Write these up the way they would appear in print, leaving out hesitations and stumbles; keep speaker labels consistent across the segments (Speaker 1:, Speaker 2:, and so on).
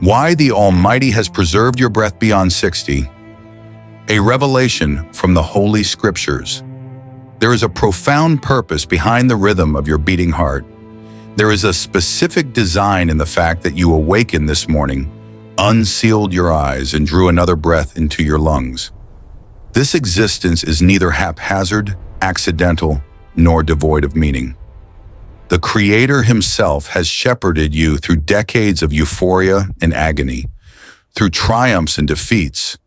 Speaker 1: Why the Almighty has preserved your breath beyond 60. A revelation from the Holy Scriptures. There is a profound purpose behind the rhythm of your beating heart. There is a specific design in the fact that you awakened this morning, unsealed your eyes, and drew another breath into your lungs. This existence is neither haphazard, accidental, nor devoid of meaning. The Creator Himself has shepherded you through decades of euphoria and agony, through triumphs and defeats,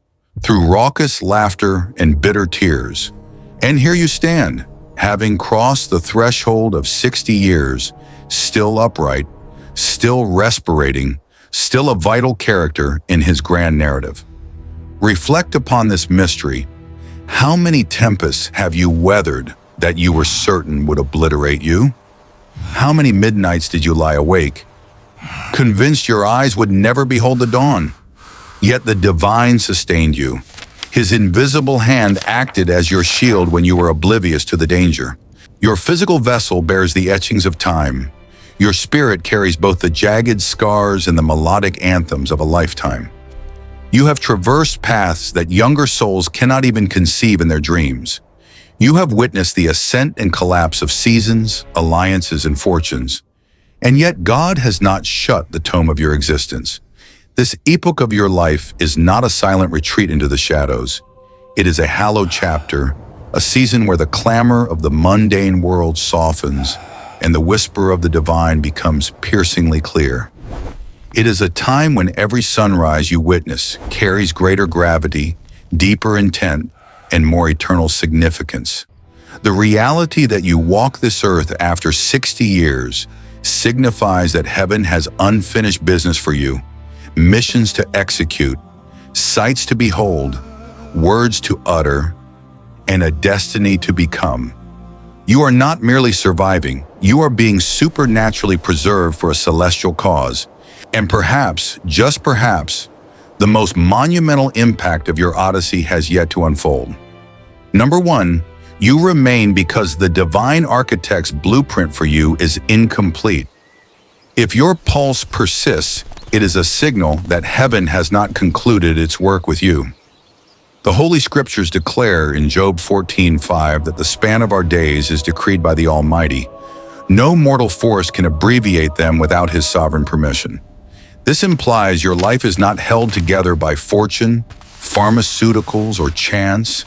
Speaker 1: through raucous laughter and bitter tears. And here you stand, having crossed the threshold of 60 years, still upright, still respirating, still a vital character in His grand narrative. Reflect upon this mystery. How many tempests have you weathered that you were certain would obliterate you? How many midnights did you lie awake, convinced your eyes would never behold the dawn? Yet the divine sustained you. His invisible hand acted as your shield when you were oblivious to the danger. Your physical vessel bears the etchings of time. Your spirit carries both the jagged scars and the melodic anthems of a lifetime. You have traversed paths that younger souls cannot even conceive in their dreams. You have witnessed the ascent and collapse of seasons, alliances, and fortunes. And yet God has not shut the tome of your existence. This epoch of your life is not a silent retreat into the shadows. It is a hallowed chapter, a season where the clamor of the mundane world softens and the whisper of the divine becomes piercingly clear. It is a time when every sunrise you witness carries greater gravity, deeper intent, and more eternal significance. The reality that you walk this earth after 60 years signifies that heaven has unfinished business for you, missions to execute, sights to behold, words to utter, and a destiny to become. You are not merely surviving, you are being supernaturally preserved for a celestial cause, and perhaps, just perhaps, the most monumental impact of your odyssey has yet to unfold. Number 1, you remain because the divine architect's blueprint for you is incomplete. If your pulse persists, it is a signal that heaven has not concluded its work with you. The Holy Scriptures declare in Job 14:5 that the span of our days is decreed by the Almighty. No mortal force can abbreviate them without His sovereign permission. This implies your life is not held together by fortune, pharmaceuticals, or chance,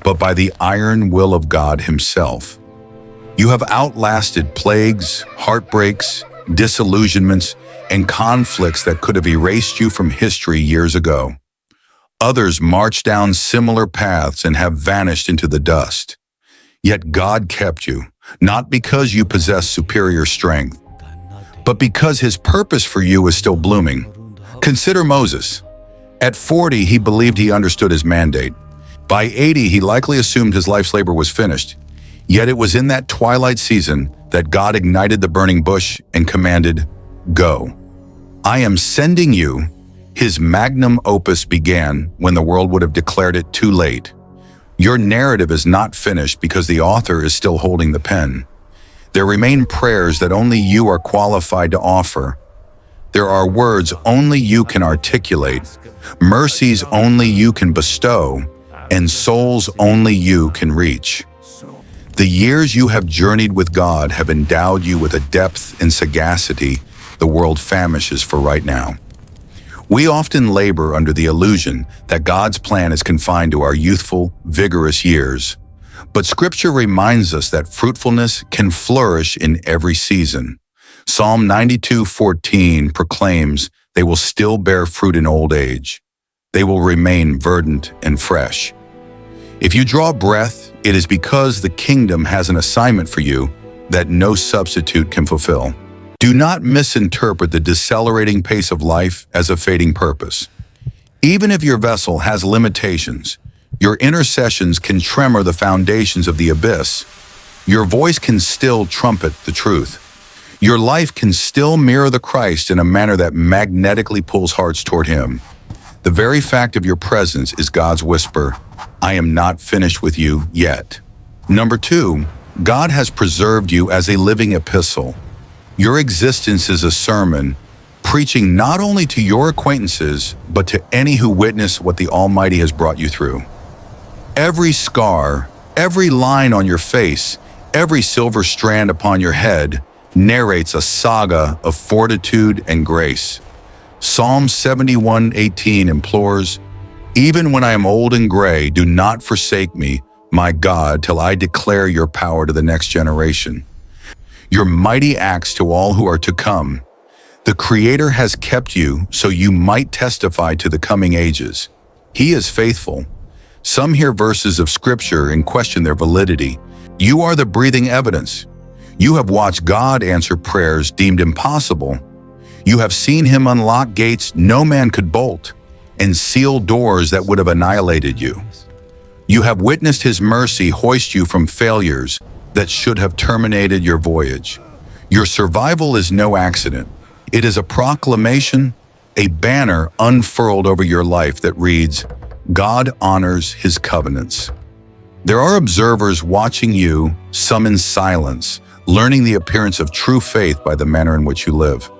Speaker 1: but by the iron will of God Himself. You have outlasted plagues, heartbreaks, disillusionments, and conflicts that could have erased you from history years ago. Others marched down similar paths and have vanished into the dust. Yet God kept you, not because you possess superior strength, but because His purpose for you is still blooming. Consider Moses. At 40, he believed he understood his mandate. By 80, he likely assumed his life's labor was finished. Yet it was in that twilight season that God ignited the burning bush and commanded, "Go. I am sending you." His magnum opus began when the world would have declared it too late. Your narrative is not finished because the author is still holding the pen. There remain prayers that only you are qualified to offer. There are words only you can articulate, mercies only you can bestow, and souls only you can reach. The years you have journeyed with God have endowed you with a depth and sagacity the world famishes for right now. We often labor under the illusion that God's plan is confined to our youthful, vigorous years. But Scripture reminds us that fruitfulness can flourish in every season. Psalm 92:14 proclaims, "They will still bear fruit in old age. They will remain verdant and fresh." If you draw breath, it is because the kingdom has an assignment for you that no substitute can fulfill. Do not misinterpret the decelerating pace of life as a fading purpose. Even if your vessel has limitations, your intercessions can tremor the foundations of the abyss. Your voice can still trumpet the truth. Your life can still mirror the Christ in a manner that magnetically pulls hearts toward Him. The very fact of your presence is God's whisper, "I am not finished with you yet." Number 2, God has preserved you as a living epistle. Your existence is a sermon, preaching not only to your acquaintances, but to any who witness what the Almighty has brought you through. Every scar, every line on your face, every silver strand upon your head narrates a saga of fortitude and grace. Psalm 71:18 implores, "Even when I am old and gray, do not forsake me, my God, till I declare your power to the next generation. Your mighty acts to all who are to come. The Creator has kept you so you might testify to the coming ages. He is faithful." Some hear verses of Scripture and question their validity. You are the breathing evidence. You have watched God answer prayers deemed impossible. You have seen Him unlock gates no man could bolt and seal doors that would have annihilated you. You have witnessed His mercy hoist you from failures that should have terminated your voyage. Your survival is no accident. It is a proclamation, a banner unfurled over your life that reads, "God honors His covenants." There are observers watching you, some in silence, learning the appearance of true faith by the manner in which you live.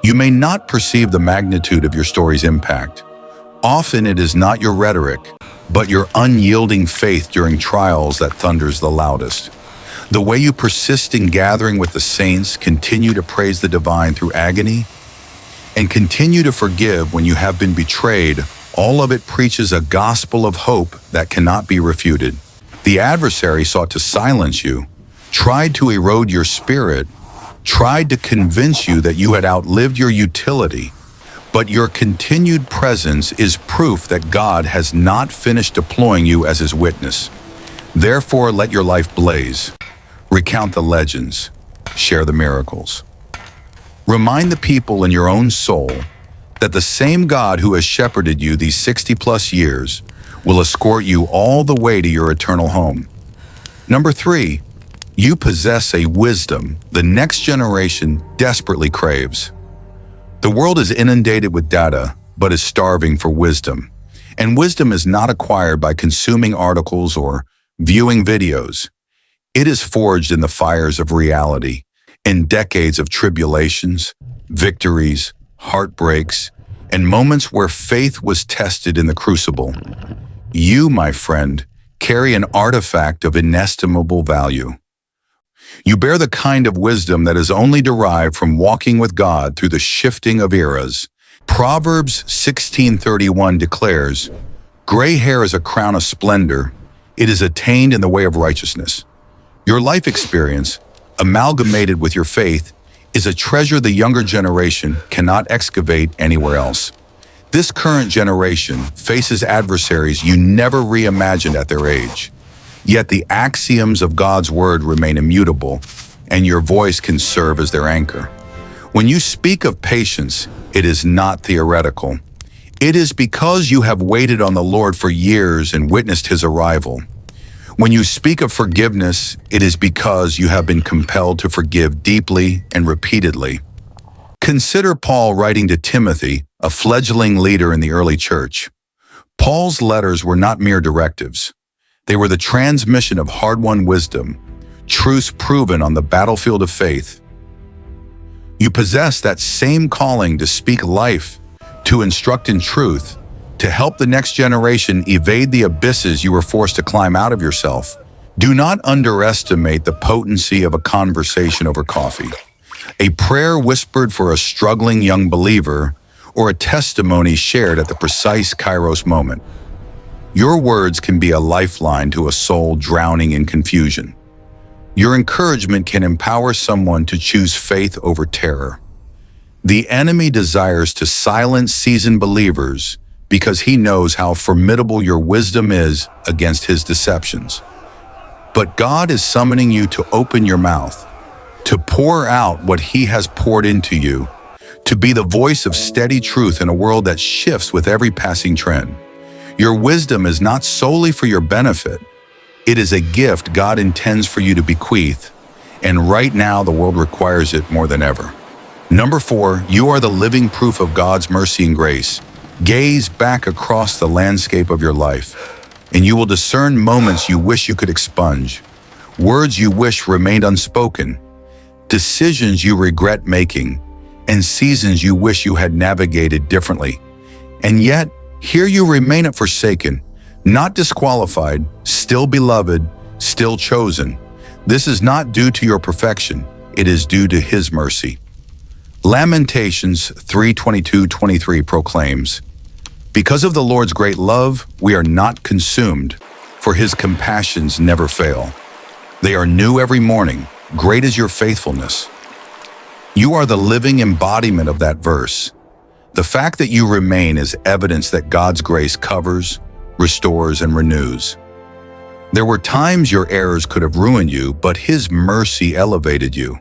Speaker 1: You may not perceive the magnitude of your story's impact. Often it is not your rhetoric, but your unyielding faith during trials that thunders the loudest. The way you persist in gathering with the saints, continue to praise the divine through agony, and continue to forgive when you have been betrayed, all of it preaches a gospel of hope that cannot be refuted. The adversary sought to silence you, tried to erode your spirit, tried to convince you that you had outlived your utility, but your continued presence is proof that God has not finished deploying you as His witness. Therefore, let your life blaze. Recount the legends. Share the miracles. Remind the people in your own soul that the same God who has shepherded you these 60+ years will escort you all the way to your eternal home. Number 3, you possess a wisdom the next generation desperately craves. The world is inundated with data, but is starving for wisdom. And wisdom is not acquired by consuming articles or viewing videos. It is forged in the fires of reality, in decades of tribulations, victories, heartbreaks, and moments where faith was tested in the crucible. You, my friend, carry an artifact of inestimable value. You bear the kind of wisdom that is only derived from walking with God through the shifting of eras. Proverbs 16:31 declares, "Gray hair is a crown of splendor. It is attained in the way of righteousness." Your life experience, amalgamated with your faith, is a treasure the younger generation cannot excavate anywhere else. This current generation faces adversaries you never reimagined at their age. Yet the axioms of God's word remain immutable, and your voice can serve as their anchor. When you speak of patience, it is not theoretical. It is because you have waited on the Lord for years and witnessed His arrival. When you speak of forgiveness, it is because you have been compelled to forgive deeply and repeatedly. Consider Paul writing to Timothy, a fledgling leader in the early church. Paul's letters were not mere directives. They were the transmission of hard-won wisdom, truths proven on the battlefield of faith. You possess that same calling to speak life, to instruct in truth, to help the next generation evade the abysses you were forced to climb out of yourself. Do not underestimate the potency of a conversation over coffee, a prayer whispered for a struggling young believer, or a testimony shared at the precise Kairos moment. Your words can be a lifeline to a soul drowning in confusion. Your encouragement can empower someone to choose faith over terror. The enemy desires to silence seasoned believers because he knows how formidable your wisdom is against his deceptions. But God is summoning you to open your mouth, to pour out what He has poured into you, to be the voice of steady truth in a world that shifts with every passing trend. Your wisdom is not solely for your benefit. It is a gift God intends for you to bequeath, and right now the world requires it more than ever. Number 4, you are the living proof of God's mercy and grace. Gaze back across the landscape of your life, and you will discern moments you wish you could expunge, words you wish remained unspoken, decisions you regret making, and seasons you wish you had navigated differently. And yet, here you remain forsaken, not disqualified, still beloved, still chosen. This is not due to your perfection, it is due to His mercy. Lamentations 3:22-23 proclaims, "Because of the Lord's great love, we are not consumed, for His compassions never fail. They are new every morning. Great is your faithfulness." You are the living embodiment of that verse. The fact that you remain is evidence that God's grace covers, restores, and renews. There were times your errors could have ruined you, but His mercy elevated you.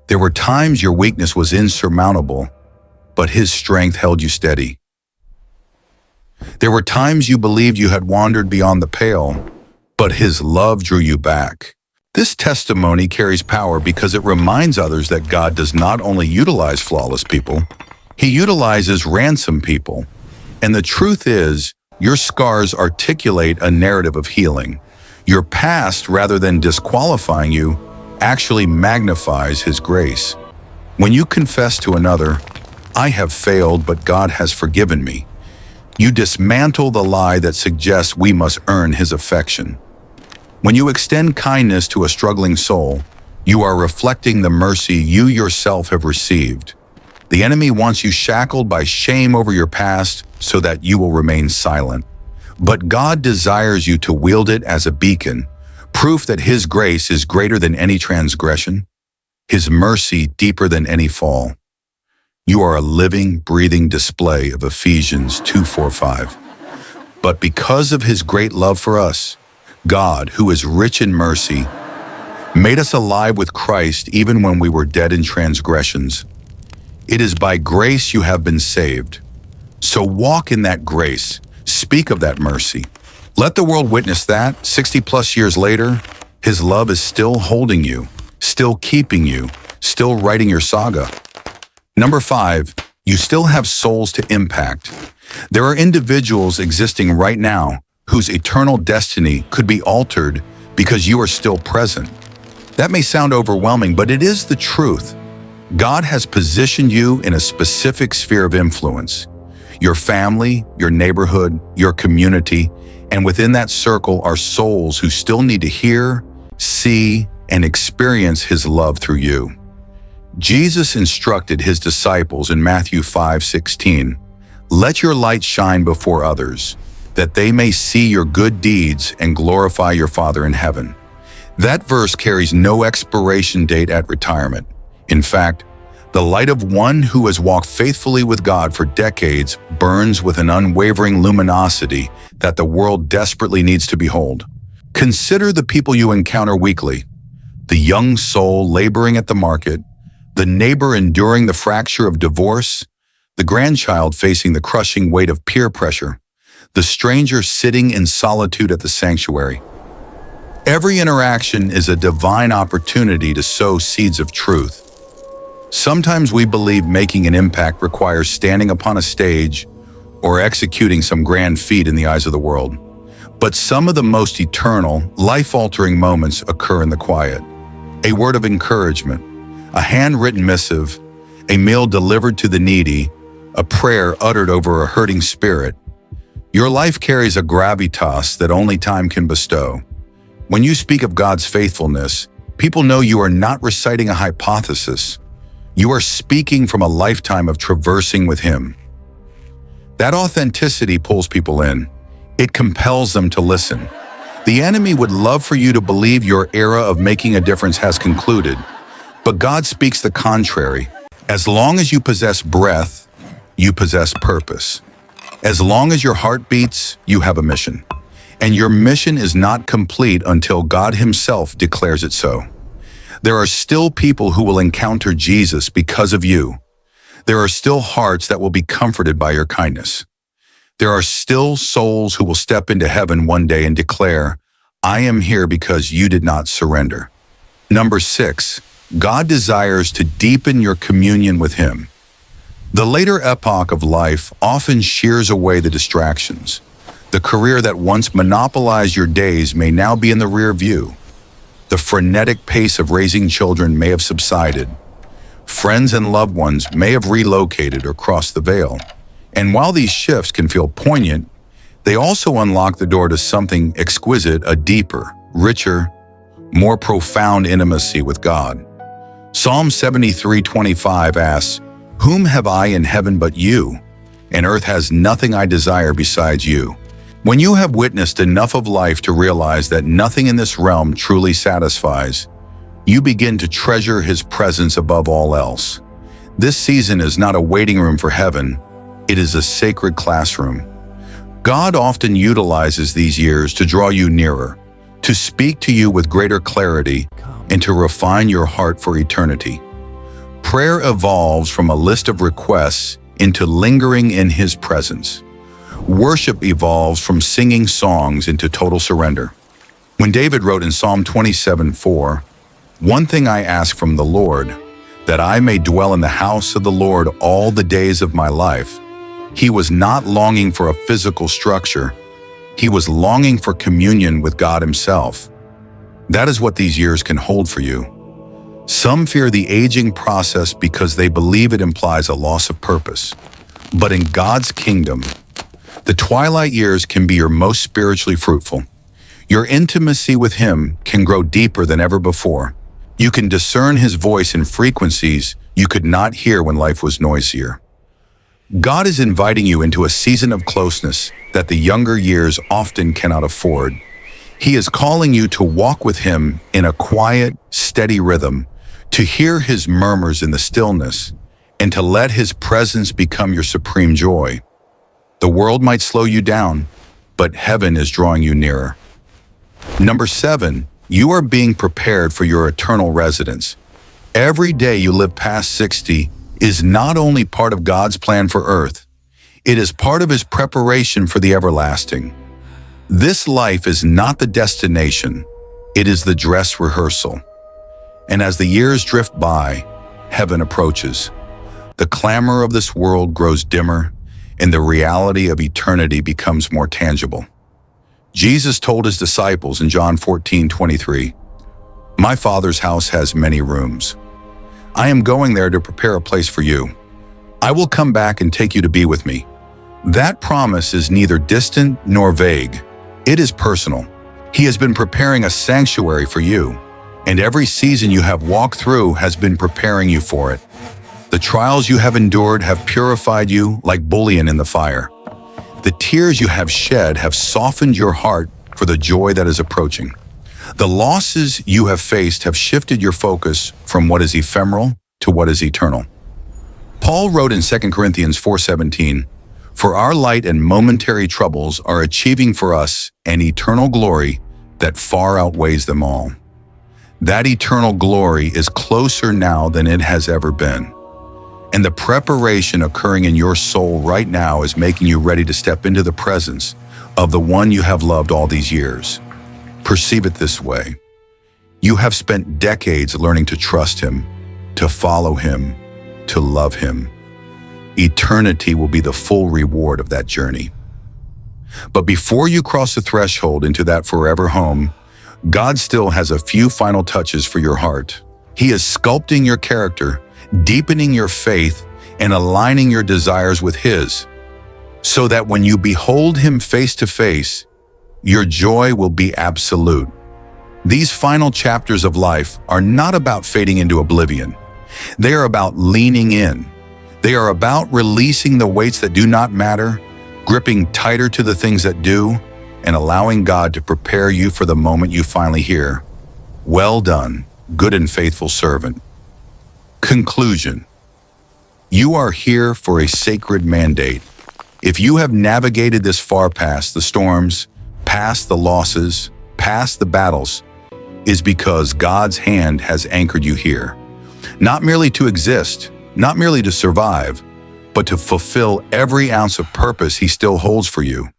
Speaker 1: There were times your weakness was insurmountable, but His strength held you steady. There were times you believed you had wandered beyond the pale, but His love drew you back. This testimony carries power because it reminds others that God does not only utilize flawless people, He utilizes ransomed people. And the truth is, your scars articulate a narrative of healing. Your past, rather than disqualifying you, actually magnifies His grace. When you confess to another, "I have failed, but God has forgiven me," you dismantle the lie that suggests we must earn His affection. When you extend kindness to a struggling soul, you are reflecting the mercy you yourself have received. The enemy wants you shackled by shame over your past so that you will remain silent. But God desires you to wield it as a beacon, proof that His grace is greater than any transgression, His mercy deeper than any fall. You are a living, breathing display of Ephesians 2:4-5. But because of His great love for us, God, who is rich in mercy, made us alive with Christ even when we were dead in transgressions. It is by grace you have been saved. So walk in that grace. Speak of that mercy. Let the world witness that, 60+ years later, His love is still holding you, still keeping you, still writing your saga. Number 5, you still have souls to impact. There are individuals existing right now whose eternal destiny could be altered because you are still present. That may sound overwhelming, but it is the truth. God has positioned you in a specific sphere of influence. Your family, your neighborhood, your community, and within that circle are souls who still need to hear, see, and experience His love through you. Jesus instructed His disciples in Matthew 5:16, "Let your light shine before others, that they may see your good deeds and glorify your Father in heaven." That verse carries no expiration date at retirement. In fact, the light of one who has walked faithfully with God for decades burns with an unwavering luminosity that the world desperately needs to behold. Consider the people you encounter weekly: the young soul laboring at the market, the neighbor enduring the fracture of divorce, the grandchild facing the crushing weight of peer pressure, the stranger sitting in solitude at the sanctuary. Every interaction is a divine opportunity to sow seeds of truth. Sometimes we believe making an impact requires standing upon a stage or executing some grand feat in the eyes of the world. But some of the most eternal, life-altering moments occur in the quiet. A word of encouragement, a handwritten missive, a meal delivered to the needy, a prayer uttered over a hurting spirit. Your life carries a gravitas that only time can bestow. When you speak of God's faithfulness, people know you are not reciting a hypothesis. You are speaking from a lifetime of traversing with Him. That authenticity pulls people in. It compels them to listen. The enemy would love for you to believe your era of making a difference has concluded, but God speaks the contrary. As long as you possess breath, you possess purpose. As long as your heart beats, you have a mission. And your mission is not complete until God Himself declares it so. There are still people who will encounter Jesus because of you. There are still hearts that will be comforted by your kindness. There are still souls who will step into heaven one day and declare, "I am here because you did not surrender." Number 6, God desires to deepen your communion with Him. The later epoch of life often shears away the distractions. The career that once monopolized your days may now be in the rear view. The frenetic pace of raising children may have subsided. Friends and loved ones may have relocated or crossed the veil. And while these shifts can feel poignant, they also unlock the door to something exquisite, a deeper, richer, more profound intimacy with God. Psalm 73:25 asks, "Whom have I in heaven but you? And earth has nothing I desire besides you." When you have witnessed enough of life to realize that nothing in this realm truly satisfies, you begin to treasure His presence above all else. This season is not a waiting room for heaven, it is a sacred classroom. God often utilizes these years to draw you nearer, to speak to you with greater clarity, and to refine your heart for eternity. Prayer evolves from a list of requests into lingering in His presence. Worship evolves from singing songs into total surrender. When David wrote in Psalm 27:4, "One thing I ask from the Lord, that I may dwell in the house of the Lord all the days of my life," he was not longing for a physical structure. He was longing for communion with God Himself. That is what these years can hold for you. Some fear the aging process because they believe it implies a loss of purpose. But in God's kingdom, the twilight years can be your most spiritually fruitful. Your intimacy with Him can grow deeper than ever before. You can discern His voice in frequencies you could not hear when life was noisier. God is inviting you into a season of closeness that the younger years often cannot afford. He is calling you to walk with Him in a quiet, steady rhythm, to hear His murmurs in the stillness, and to let His presence become your supreme joy. The world might slow you down, but heaven is drawing you nearer. Number 7, you are being prepared for your eternal residence. Every day you live past 60 is not only part of God's plan for earth, it is part of His preparation for the everlasting. This life is not the destination, it is the dress rehearsal. And as the years drift by, heaven approaches. The clamor of this world grows dimmer, and the reality of eternity becomes more tangible. Jesus told His disciples in John 14:23, "My Father's house has many rooms. I am going there to prepare a place for you. I will come back and take you to be with me." That promise is neither distant nor vague. It is personal. He has been preparing a sanctuary for you, and every season you have walked through has been preparing you for it. The trials you have endured have purified you like bullion in the fire. The tears you have shed have softened your heart for the joy that is approaching. The losses you have faced have shifted your focus from what is ephemeral to what is eternal. Paul wrote in 2 Corinthians 4:17, "For our light and momentary troubles are achieving for us an eternal glory that far outweighs them all." That eternal glory is closer now than it has ever been. And the preparation occurring in your soul right now is making you ready to step into the presence of the one you have loved all these years. Perceive it this way. You have spent decades learning to trust Him, to follow Him, to love Him. Eternity will be the full reward of that journey. But before you cross the threshold into that forever home, God still has a few final touches for your heart. He is sculpting your character, deepening your faith, and aligning your desires with His, so that when you behold Him face to face, your joy will be absolute. These final chapters of life are not about fading into oblivion. They are about leaning in. They are about releasing the weights that do not matter, gripping tighter to the things that do, and allowing God to prepare you for the moment you finally hear, "Well done, good and faithful servant." Conclusion. You are here for a sacred mandate. If you have navigated this far past the storms, past the losses, past the battles, is because God's hand has anchored you here. Not merely to exist, not merely to survive, but to fulfill every ounce of purpose He still holds for you.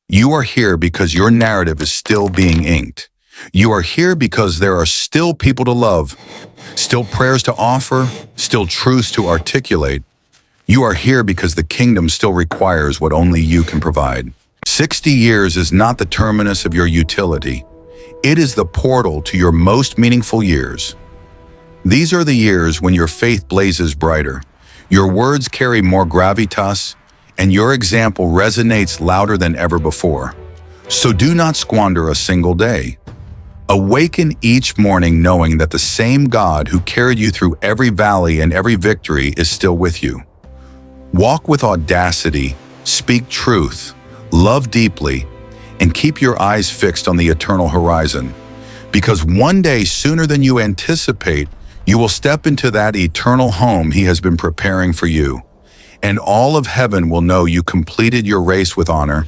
Speaker 1: You are here because your narrative is still being inked. You are here because there are still people to love, still prayers to offer, still truths to articulate. You are here because the kingdom still requires what only you can provide. 60 years is not the terminus of your utility. It is the portal to your most meaningful years. These are the years when your faith blazes brighter, your words carry more gravitas, and your example resonates louder than ever before. So do not squander a single day. Awaken each morning knowing that the same God who carried you through every valley and every victory is still with you. Walk with audacity, speak truth, love deeply, and keep your eyes fixed on the eternal horizon. Because one day, sooner than you anticipate, you will step into that eternal home He has been preparing for you. And all of heaven will know you completed your race with honor